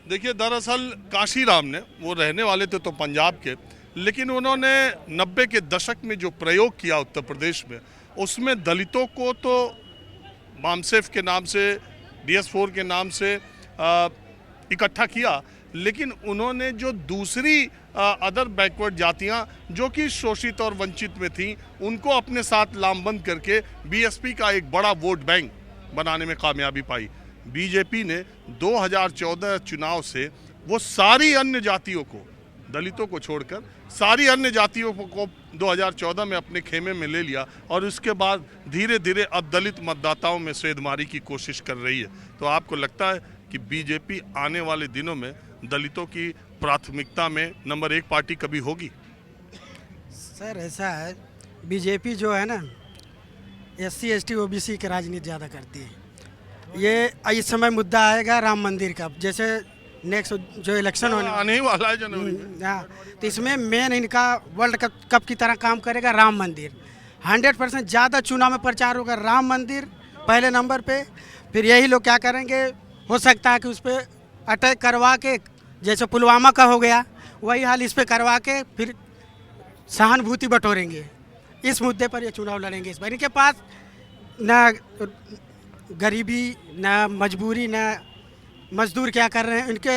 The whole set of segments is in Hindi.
देखिए, दरअसल काशीराम ने, वो रहने वाले थे तो पंजाब के, लेकिन उन्होंने 90 के दशक में जो प्रयोग किया उत्तर प्रदेश में, उसमें दलितों को तो मामसेफ के नाम से, DS4 के नाम से इकट्ठा किया, लेकिन उन्होंने जो दूसरी अदर बैकवर्ड जातियां जो कि शोषित और वंचित में थीं, उनको अपने साथ लामबंद करके BSP का एक बड़ा वोट बैंक बनाने में कामयाबी पाई। बीजेपी ने 2014 चुनाव से वो सारी अन्य जातियों को, दलितों को छोड़कर सारी अन्य जातियों को 2014 में अपने खेमे में ले लिया और उसके बाद धीरे धीरे अब दलित मतदाताओं में सेंधमारी की कोशिश कर रही है। तो आपको लगता है कि बीजेपी आने वाले दिनों में दलितों की प्राथमिकता में नंबर 1 पार्टी कभी होगी? सर ऐसा है, बीजेपी जो है ना SC ST OBC की राजनीति ज़्यादा करती है। ये इस समय मुद्दा आएगा राम मंदिर का, जैसे नेक्स्ट जो इलेक्शन आने ही वाला है जनवरी में। हाँ, तो इसमें मेन इनका वर्ल्ड कप की तरह काम करेगा राम मंदिर। 100% ज़्यादा चुनाव में प्रचार होगा राम मंदिर पहले नंबर पे। फिर यही लोग क्या करेंगे, हो सकता है कि उस पर अटैक करवा के, जैसे पुलवामा का हो गया वही हाल इस पर करवा के फिर सहानुभूति बटोरेंगे। इस मुद्दे पर ये चुनाव लड़ेंगे इस बार। इनके पास ना गरीबी, ना मजबूरी, ना मजदूर क्या कर रहे हैं, इनके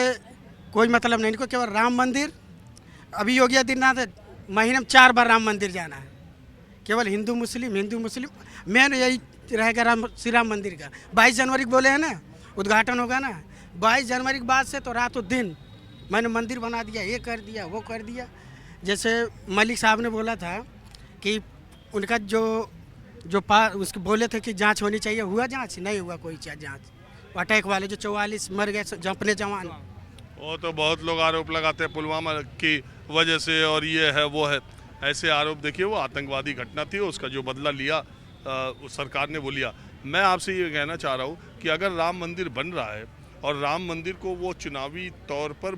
कोई मतलब नहीं। इनको केवल राम मंदिर, अभी योगी आदित्यनाथ महीने में 4 बार राम मंदिर जाना है, केवल हिंदू मुस्लिम मेन यही रहेगा श्री राम मंदिर का। 22 जनवरी को बोले हैं ना उद्घाटन होगा ना, 22 जनवरी के बाद से तो रातों दिन मैंने मंदिर बना दिया, ये कर दिया, वो कर दिया। जैसे मलिक साहब ने बोला था कि उनका उसके बोले थे कि जांच होनी चाहिए, हुआ जांच? नहीं हुआ कोई जांच। अटैक वाले जो 44 मर गए अपने जवान, वो तो बहुत लोग आरोप लगाते हैं पुलवामा की वजह से और ये है वो है, ऐसे आरोप। देखिए, वो आतंकवादी घटना थी, उसका जो बदला लिया उस सरकार ने वो लिया। मैं आपसे ये कहना चाह रहा हूँ कि अगर राम मंदिर बन रहा है और राम मंदिर को वो चुनावी तौर पर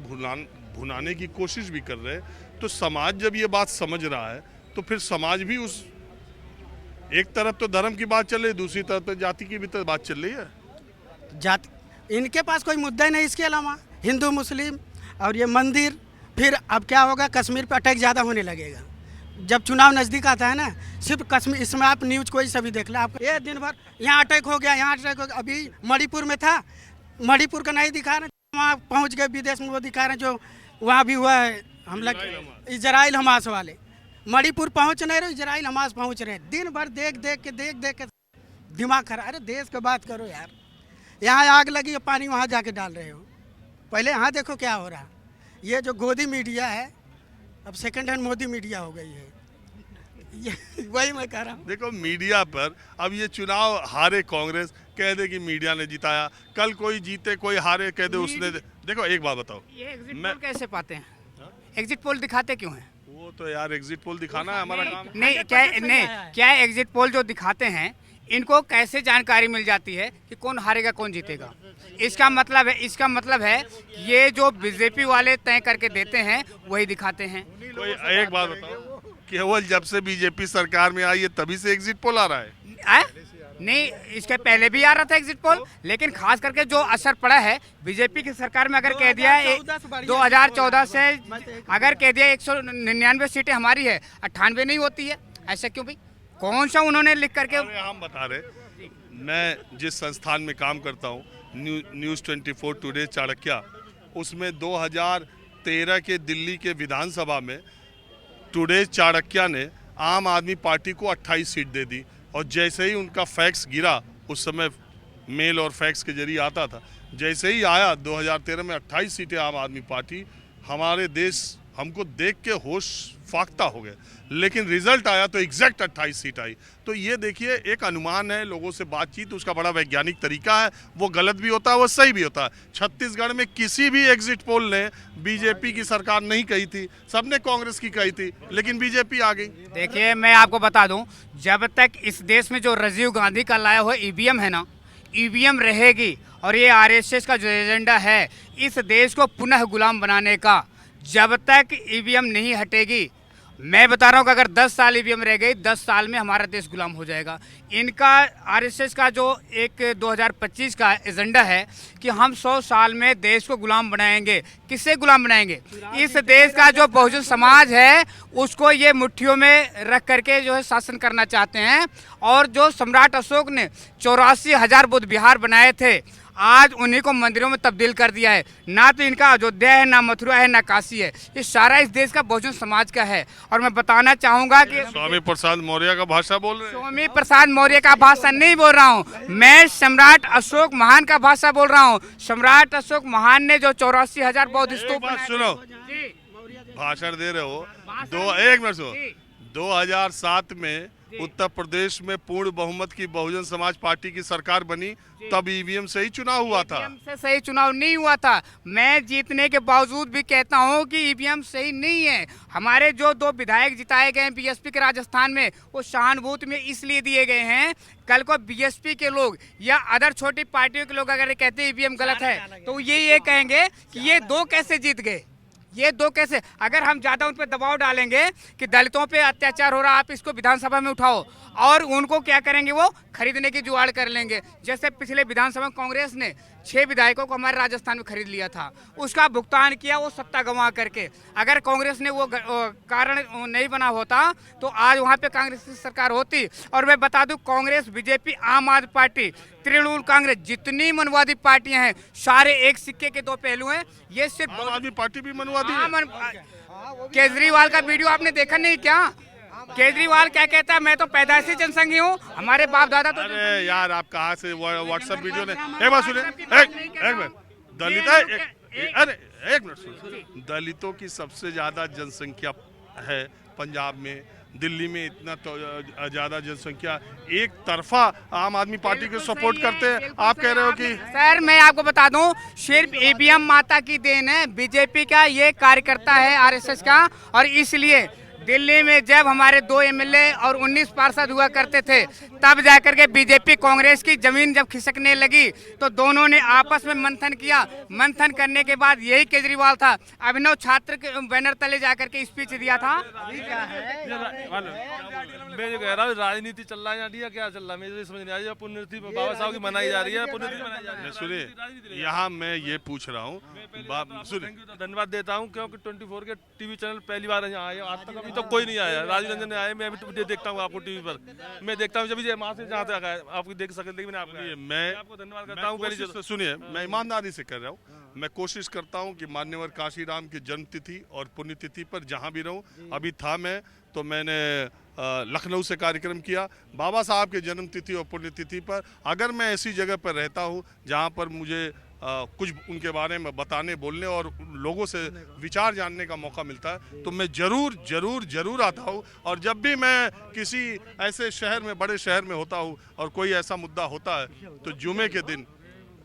भुनाने की कोशिश भी कर रहे हैं, तो समाज जब ये बात समझ रहा है तो फिर समाज भी उस, एक तरफ तो धर्म की बात चल रही है, दूसरी तरफ तो जाति की भी तो बात चल रही है। जाति इनके पास कोई मुद्दा ही नहीं इसके अलावा, हिंदू मुस्लिम और ये मंदिर। फिर अब क्या होगा, कश्मीर पे अटैक ज़्यादा होने लगेगा जब चुनाव नज़दीक आता है ना। सिर्फ कश्मीर, इसमें आप न्यूज़ कोई सभी देख लो, आपको ये दिन भर यहाँ अटैक हो गया, यहाँ अटैक हो गया। अभी मणिपुर में था, मणिपुर का नहीं दिखा रहे, वहाँ पहुँच गए विदेश में, वो दिखा रहे जो वहाँ भी हुआ है हमला, इजराइल हमास वाले। मणिपुर पहुँच नहीं रहे, इजराइल हमास पहुँच रहे। दिन भर देख देख के दिमाग खराब। अरे देश की बात करो यार, यहाँ आग लगी, पानी वहाँ जाके डाल रहे हो। पहले यहाँ देखो क्या हो रहा। ये जो गोदी मीडिया है अब सेकंड हैंड मोदी मीडिया हो गई है। वही मैं कह रहा हूँ। देखो, मीडिया पर अब ये चुनाव हारे कांग्रेस कह दे कि मीडिया ने जिताया, कल कोई जीते कोई हारे कह दे उसने देखो एक बात बताओ, ये एग्जिट पोल कैसे पाते हैं? एग्जिट पोल दिखाते क्यों हैं? वो तो यार एग्जिट पोल दिखाना है हमारा काम। नहीं, क्या एग्जिट पोल जो दिखाते हैं इनको कैसे जानकारी मिल जाती है कि कौन हारेगा कौन जीतेगा? इसका मतलब है ये जो बीजेपी वाले तय करके देते हैं वही दिखाते हैं। कोई एक बात बताओ, केवल जब से बीजेपी सरकार में आई है तभी से एग्जिट पोल आ रहा है? नहीं, इसके पहले भी आ रहा था एग्जिट पोल, लेकिन खास करके जो असर पड़ा है बीजेपी की सरकार में, अगर कह दिया 2014 से अगर कह दिया 199 सीटें हमारी है, 98 नहीं होती है, ऐसा क्यों भाई? कौन सा उन्होंने लिख करके? हम बता रहे, मैं जिस संस्थान में काम करता हूँ न्यूज़ 24 टुडे चाणक्य, उसमें 2013 के दिल्ली के विधानसभा में टुडे चाणक्य ने आम आदमी पार्टी को 28 सीट दे दी, और जैसे ही उनका फैक्स गिरा, उस समय मेल और फैक्स के जरिए आता था, जैसे ही आया 2013 में 28 सीटें आम आदमी पार्टी, हमारे देश हमको देख के होश फाख्ता हो गए। लेकिन रिजल्ट आया तो एग्जैक्ट 28 सीट आई। तो ये देखिए, एक अनुमान है, लोगों से बातचीत, उसका बड़ा वैज्ञानिक तरीका है, वो गलत भी होता है, वो सही भी होता है। छत्तीसगढ़ में किसी भी एग्जिट पोल ने बीजेपी की सरकार नहीं कही थी, सबने कांग्रेस की कही थी, लेकिन बीजेपी आ गई। देखिए, मैं आपको बता दूं, जब तक इस देश में जो राजीव गांधी का लाया हुआ ईवीएम है ना, ईवीएम रहेगी, और ये आरएसएस का जो एजेंडा है इस देश को पुनः गुलाम बनाने का, जब तक ईवीएम नहीं हटेगी मैं बता रहा हूँ कि अगर 10 साल ईवीएम रह गई, 10 साल में हमारा देश गुलाम हो जाएगा। इनका आरएसएस का जो एक 2025 का एजेंडा है कि हम 100 साल में देश को गुलाम बनाएंगे। किससे गुलाम बनाएंगे? इस देश का जो बहुजन समाज है उसको ये मुट्ठियों में रख करके जो है शासन करना चाहते हैं। और जो सम्राट अशोक ने 84,000 बुद्ध विहार बनाए थे, आज उन्हीं को मंदिरों में तब्दील कर दिया है। ना तो इनका अयोध्या है, ना मथुरा है, ना काशी है। ये सारा इस देश का बहुजन समाज का है। और मैं बताना चाहूँगा कि स्वामी प्रसाद मौर्य का भाषा बोल रहे हैं। स्वामी प्रसाद मौर्य का भाषा नहीं बोल रहा हूँ, मैं सम्राट अशोक महान का भाषा बोल रहा हूँ। सम्राट अशोक महान ने जो 84,000 बौद्ध स्तूप बात बनाए सुनो, जी। भाषण दे रहे हो। एक मिनट सुनो, 2007 में उत्तर प्रदेश में पूर्ण बहुमत की बहुजन समाज पार्टी की सरकार बनी, तब ईवीएम से ही चुनाव हुआ था। ईवीएम से सही चुनाव नहीं हुआ था। मैं जीतने के बावजूद भी कहता हूं कि ईवीएम सही नहीं है। हमारे जो 2 विधायक जिताए गए हैं बीएसपी के राजस्थान में, वो सहानुभूति में इसलिए दिए गए हैं। कल को बीएसपी के लोग या अदर छोटी पार्टियों के लोग अगर कहते हैं ईवीएम गलत है, तो ये कहेंगे कि ये 2 कैसे जीत गए, ये 2 कैसे। अगर हम ज़्यादा उन पर दबाव डालेंगे कि दलितों पे अत्याचार हो रहा, आप इसको विधानसभा में उठाओ, और उनको क्या करेंगे, वो खरीदने की जुगाड़ कर लेंगे। जैसे पिछले विधानसभा में कांग्रेस ने 6 विधायकों को हमारे राजस्थान में खरीद लिया था, उसका भुगतान किया वो सत्ता गंवा करके। अगर कांग्रेस ने वो कारण नहीं बना होता तो आज वहाँ पे कांग्रेस की सरकार होती। और मैं बता दूं, कांग्रेस, बीजेपी, आम आदमी पार्टी, तृणमूल कांग्रेस, जितनी मनवादी पार्टियां हैं, सारे एक सिक्के के 2 पहलू हैं। ये सिर्फ आम आदमी पार्टी भी मनवादी है। केजरीवाल का वीडियो आपने देखा नहीं क्या? केजरीवाल क्या कहता है, मैं तो पैदाइशी जनसंघी हूँ, हमारे बाप दादा तो। अरे यार, आप कहाँ से व्हाट्सएप वीडियो ने, एक बात सुनिए, एक मिनट, दलित अरे एक मिनट सुनिए, दलितों की सबसे ज्यादा जनसंख्या है पंजाब में, दिल्ली में इतना तो ज्यादा जनसंख्या, एक तरफा आम आदमी पार्टी को सपोर्ट करते हैं। आप कह रहे हो कि सर, मैं आपको बता दूं, सिर्फ ईवीएम माता की देन है। बीजेपी का ये कार्यकर्ता है आरएसएस का, और इसलिए दिल्ली में जब हमारे 2 एमएलए और 19 पार्षद हुआ करते थे, तब जाकर के बीजेपी कांग्रेस की जमीन जब खिसकने लगी तो दोनों ने आपस में मंथन किया। मंथन करने के बाद यही केजरीवाल था, अभिनव छात्र के बैनर तले जाकर के स्पीच दिया था। मैं जो कह रहा हूँ, राजनीति चल रहा है या क्या चल रहा है, मुझे समझ नहीं आ रही है। पुण्यतिथि बाबा साहब की मनाई जा रही है, पुण्यतिथि मनाई जा रही है। सुनिए, यहाँ मैं ये पूछ रहा हूँ, सुनिए, धन्यवाद देता हूँ, क्योंकि 24 के टीवी चैनल पहली बार यहाँ आए, आज तक अभी तो कोई नहीं आया। राजीव रंजन ने आए, मैं अभी देखता हूँ आपको टीवी पर, मैं देखता हूँ जब वहाँ से जहाँ तक आया आपको देख सकते, लेकिन मैं आपको धन्यवाद करता हूँ। सुनिए, मैं ईमानदारी से कर रहा हूँ, मैं कोशिश करता हूँ कि मान्यवर काशीराम की जन्मतिथि और पुण्यतिथि पर जहाँ भी रहूँ, अभी था मैं तो मैंने लखनऊ से कार्यक्रम किया। बाबा साहब के जन्मतिथि और पुण्यतिथि पर अगर मैं ऐसी जगह पर रहता हूँ जहाँ पर मुझे कुछ उनके बारे में बताने, बोलने और लोगों से विचार जानने का मौका मिलता है, तो मैं ज़रूर आता हूँ। और जब भी मैं किसी ऐसे शहर में, बड़े शहर में होता हूँ और कोई ऐसा मुद्दा होता है, तो जुमे के दिन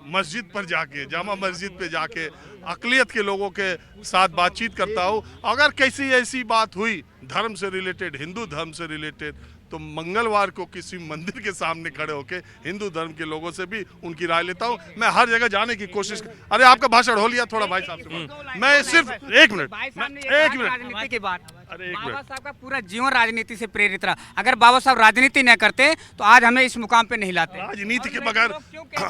मस्जिद पर जाके, जामा मस्जिद पे जाके अक़लियत के लोगों के साथ बातचीत करता हूँ। अगर किसी ऐसी बात हुई धर्म से रिलेटेड, हिंदू धर्म से रिलेटेड, तो मंगलवार को किसी मंदिर के सामने खड़े होके हिंदू धर्म के लोगों से भी उनकी राय लेता हूँ। मैं हर जगह जाने की कोशिश। अरे आपका भाषण हो लिया थोड़ा भाई साहब से, मैं सिर्फ एक मिनट राजनीति की बात। अरे एक बाबा मिनट, साहब का पूरा जीवन राजनीति से प्रेरित रहा। अगर बाबा साहब राजनीति न करते तो आज हमें इस मुकाम पे नहीं लाते। राजनीति के बगैर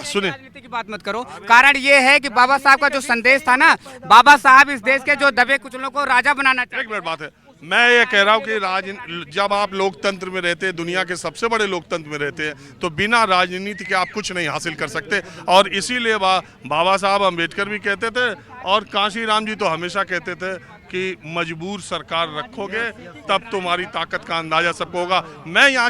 सुने, राजनीति की बात मत करो। कारण ये है कि बाबा साहब का जो संदेश था ना, बाबा साहब इस देश के जो दबे कुचलों को राजा बनाना चाहते। एक मिनट बात है, मैं ये कह रहा हूँ कि जब आप लोकतंत्र में रहते हैं, दुनिया के सबसे बड़े लोकतंत्र में रहते हैं, तो बिना राजनीति के आप कुछ नहीं हासिल कर सकते। और इसीलिए बाबा साहब अम्बेडकर भी कहते थे और काशीराम जी तो हमेशा कहते थे कि मजबूर सरकार रखोगे तब तुम्हारी ताकत का अंदाजा सबको होगा। मैं यहाँ